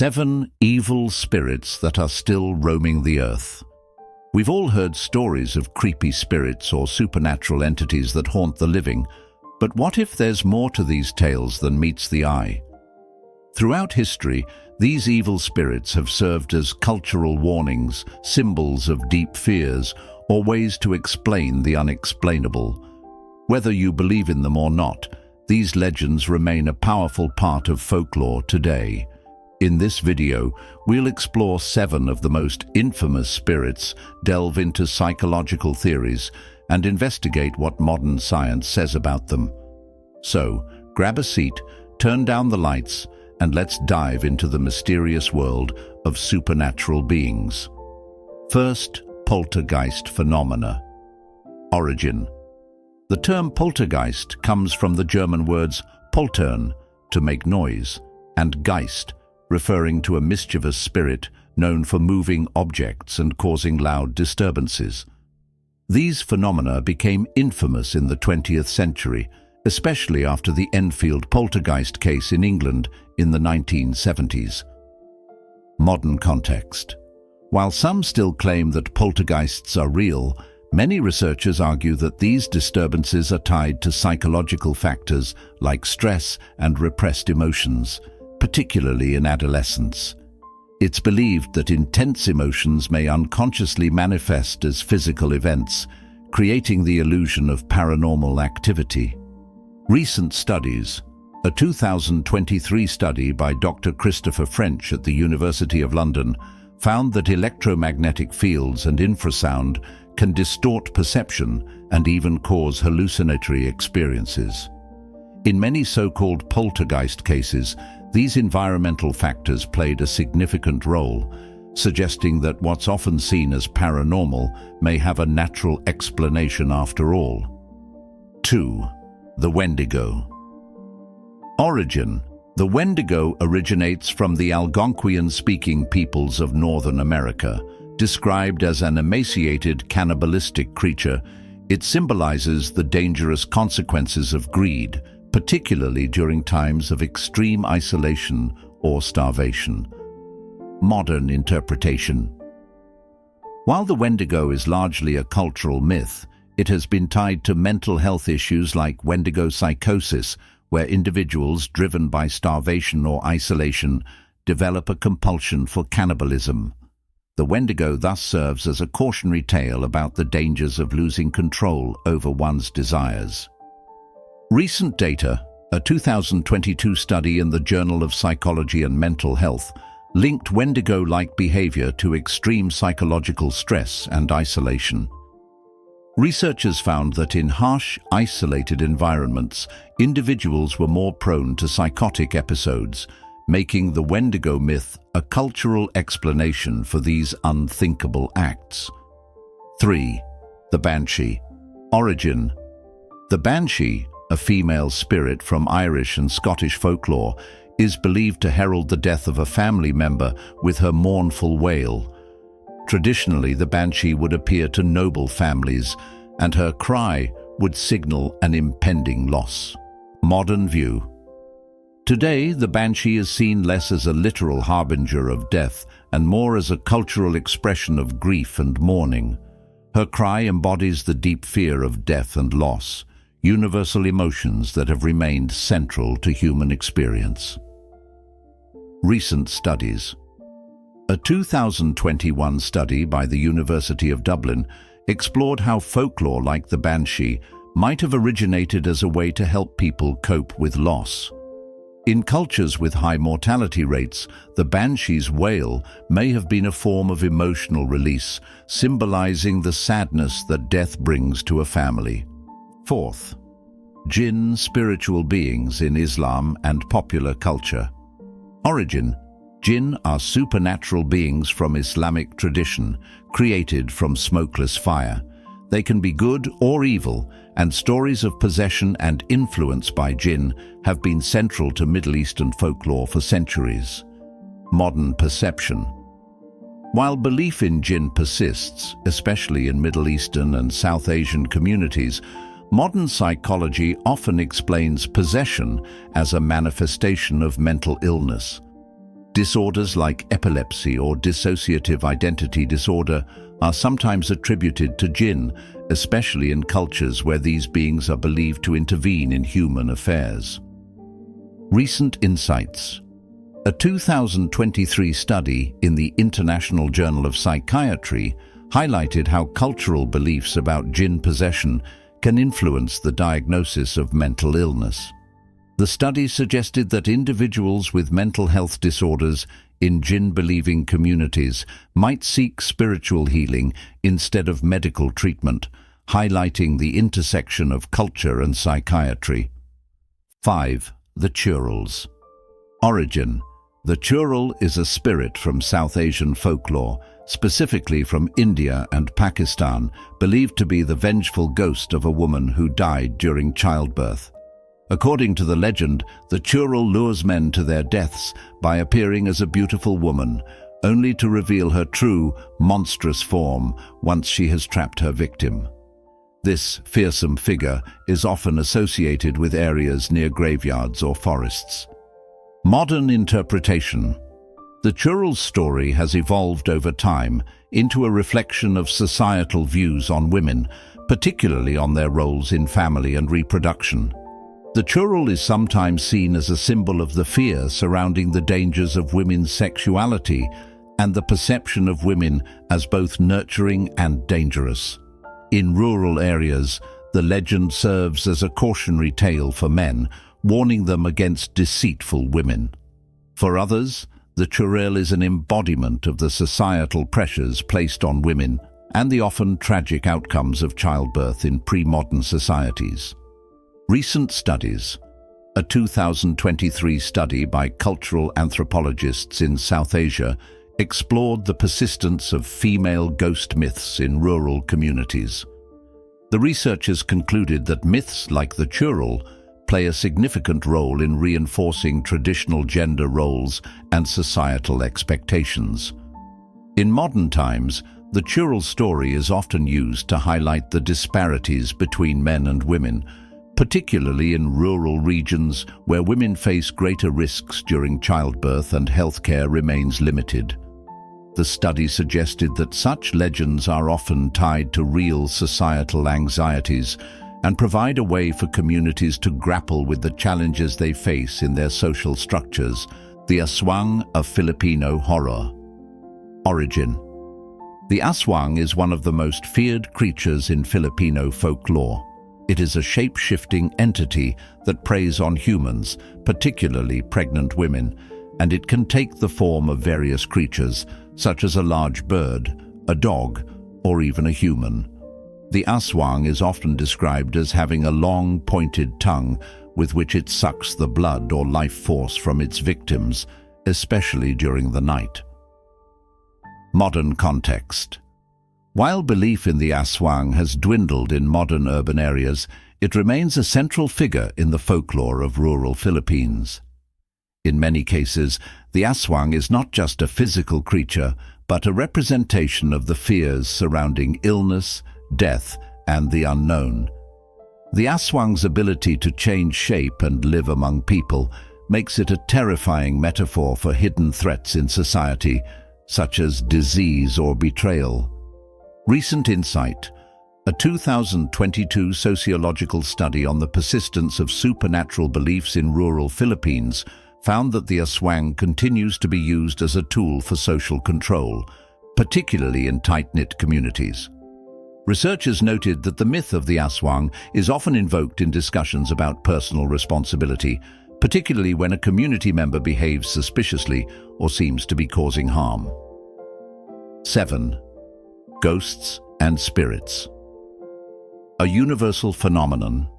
7 evil spirits that are still roaming the earth. We've all heard stories of creepy spirits or supernatural entities that haunt the living, but what if there's more to these tales than meets the eye? Throughout history, these evil spirits have served as cultural warnings, symbols of deep fears, or ways to explain the unexplainable. Whether you believe in them or not, these legends remain a powerful part of folklore today. In this video, we'll explore 7 of the most infamous spirits, delve into psychological theories, and investigate what modern science says about them. So, grab a seat, turn down the lights, and let's dive into the mysterious world of supernatural beings. First, poltergeist phenomena. Origin. The term poltergeist comes from the German words poltern, to make noise, and Geist, referring to a mischievous spirit known for moving objects and causing loud disturbances. These phenomena became infamous in the 20th century, especially after the Enfield poltergeist case in England in the 1970s. Modern context. While some still claim that poltergeists are real, many researchers argue that these disturbances are tied to psychological factors like stress and repressed emotions, particularly in adolescence. It's believed that intense emotions may unconsciously manifest as physical events, creating the illusion of paranormal activity. Recent studies. A 2023 study by Dr. Christopher French at the University of London found that electromagnetic fields and infrasound can distort perception and even cause hallucinatory experiences. In many so-called poltergeist cases, these environmental factors played a significant role, suggesting that what's often seen as paranormal may have a natural explanation after all. 2. The Wendigo. Origin. The Wendigo originates from the Algonquian-speaking peoples of Northern America. Described as an emaciated, cannibalistic creature, it symbolizes the dangerous consequences of greed, particularly during times of extreme isolation or starvation. Modern interpretation. While the Wendigo is largely a cultural myth, it has been tied to mental health issues like Wendigo psychosis, where individuals driven by starvation or isolation develop a compulsion for cannibalism. The Wendigo thus serves as a cautionary tale about the dangers of losing control over one's desires. Recent data, a 2022 study in the Journal of Psychology and Mental Health, linked Wendigo-like behavior to extreme psychological stress and isolation. Researchers found that in harsh, isolated environments, individuals were more prone to psychotic episodes, making the Wendigo myth a cultural explanation for these unthinkable acts. 3. The Banshee. Origin. The Banshee, a female spirit from Irish and Scottish folklore, is believed to herald the death of a family member with her mournful wail. Traditionally, the Banshee would appear to noble families, and her cry would signal an impending loss. Modern view. Today, the Banshee is seen less as a literal harbinger of death and more as a cultural expression of grief and mourning. Her cry embodies the deep fear of death and loss, universal emotions that have remained central to human experience. Recent studies. A 2021 study by the University of Dublin explored how folklore like the Banshee might have originated as a way to help people cope with loss. In cultures with high mortality rates, the Banshee's wail may have been a form of emotional release, symbolizing the sadness that death brings to a family. 4th, Jinn, spiritual beings in Islam and popular culture. Origin. Jinn are supernatural beings from Islamic tradition, created from smokeless fire. They can be good or evil, and stories of possession and influence by jinn have been central to Middle Eastern folklore for centuries. Modern perception. While belief in jinn persists, especially in Middle Eastern and South Asian communities, modern psychology often explains possession as a manifestation of mental illness. Disorders like epilepsy or dissociative identity disorder are sometimes attributed to jinn, especially in cultures where these beings are believed to intervene in human affairs. Recent insights. A 2023 study in the International Journal of Psychiatry highlighted how cultural beliefs about jinn possession can influence the diagnosis of mental illness. The study suggested that individuals with mental health disorders in jinn-believing communities might seek spiritual healing instead of medical treatment, highlighting the intersection of culture and psychiatry. 5. The Churals. Origin. The Chural is a spirit from South Asian folklore, specifically from India and Pakistan, believed to be the vengeful ghost of a woman who died during childbirth. According to the legend, the Chural lures men to their deaths by appearing as a beautiful woman, only to reveal her true, monstrous form once she has trapped her victim. This fearsome figure is often associated with areas near graveyards or forests. Modern interpretation. The Chural's story has evolved over time into a reflection of societal views on women, particularly on their roles in family and reproduction. The Chural is sometimes seen as a symbol of the fear surrounding the dangers of women's sexuality and the perception of women as both nurturing and dangerous. In rural areas, the legend serves as a cautionary tale for men, warning them against deceitful women. For others, the Chural is an embodiment of the societal pressures placed on women and the often tragic outcomes of childbirth in pre-modern societies. Recent studies. A 2023 study by cultural anthropologists in South Asia explored the persistence of female ghost myths in rural communities. The researchers concluded that myths like the Chural play a significant role in reinforcing traditional gender roles and societal expectations. In modern times, the Chural story is often used to highlight the disparities between men and women, particularly in rural regions where women face greater risks during childbirth and healthcare remains limited. The study suggested that such legends are often tied to real societal anxieties and provide a way for communities to grapple with the challenges they face in their social structures. The Aswang of Filipino horror. Origin. The aswang is one of the most feared creatures in Filipino folklore. It is a shape-shifting entity that preys on humans, particularly pregnant women, and it can take the form of various creatures, such as a large bird, a dog, or even a human. The aswang is often described as having a long, pointed tongue with which it sucks the blood or life force from its victims, especially during the night. Modern context. While belief in the aswang has dwindled in modern urban areas, it remains a central figure in the folklore of rural Philippines. In many cases, the aswang is not just a physical creature, but a representation of the fears surrounding illness, death, and the unknown. The aswang's ability to change shape and live among people makes it a terrifying metaphor for hidden threats in society, such as disease or betrayal. Recent insight. A 2022 sociological study on the persistence of supernatural beliefs in rural Philippines found that the aswang continues to be used as a tool for social control, particularly in tight-knit communities. Researchers noted that the myth of the aswang is often invoked in discussions about personal responsibility, particularly when a community member behaves suspiciously or seems to be causing harm. 7. Ghosts and spirits. A universal phenomenon.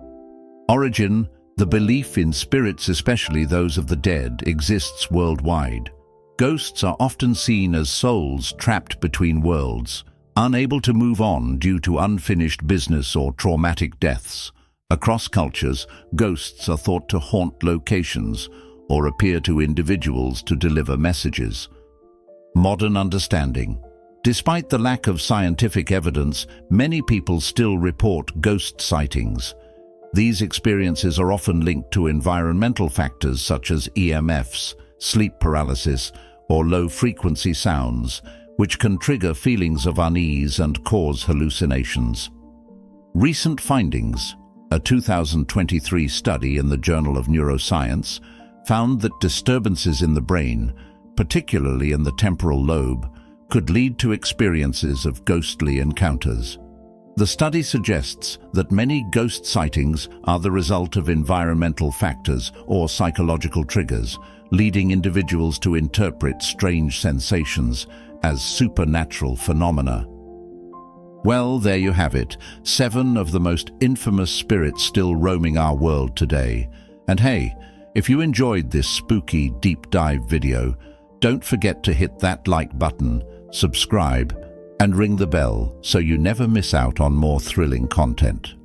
Origin. The belief in spirits, especially those of the dead, exists worldwide. Ghosts are often seen as souls trapped between worlds, unable to move on due to unfinished business or traumatic deaths. Across cultures, ghosts are thought to haunt locations or appear to individuals to deliver messages. Modern understanding. Despite the lack of scientific evidence, many people still report ghost sightings. These experiences are often linked to environmental factors such as EMFs, sleep paralysis, or low-frequency sounds, which can trigger feelings of unease and cause hallucinations. Recent findings: a 2023 study in the Journal of Neuroscience found that disturbances in the brain, particularly in the temporal lobe, could lead to experiences of ghostly encounters. The study suggests that many ghost sightings are the result of environmental factors or psychological triggers, leading individuals to interpret strange sensations as supernatural phenomena. Well, there you have it, 7 of the most infamous spirits still roaming our world today. And hey, if you enjoyed this spooky deep dive video, don't forget to hit that like button, subscribe, and ring the bell so you never miss out on more thrilling content.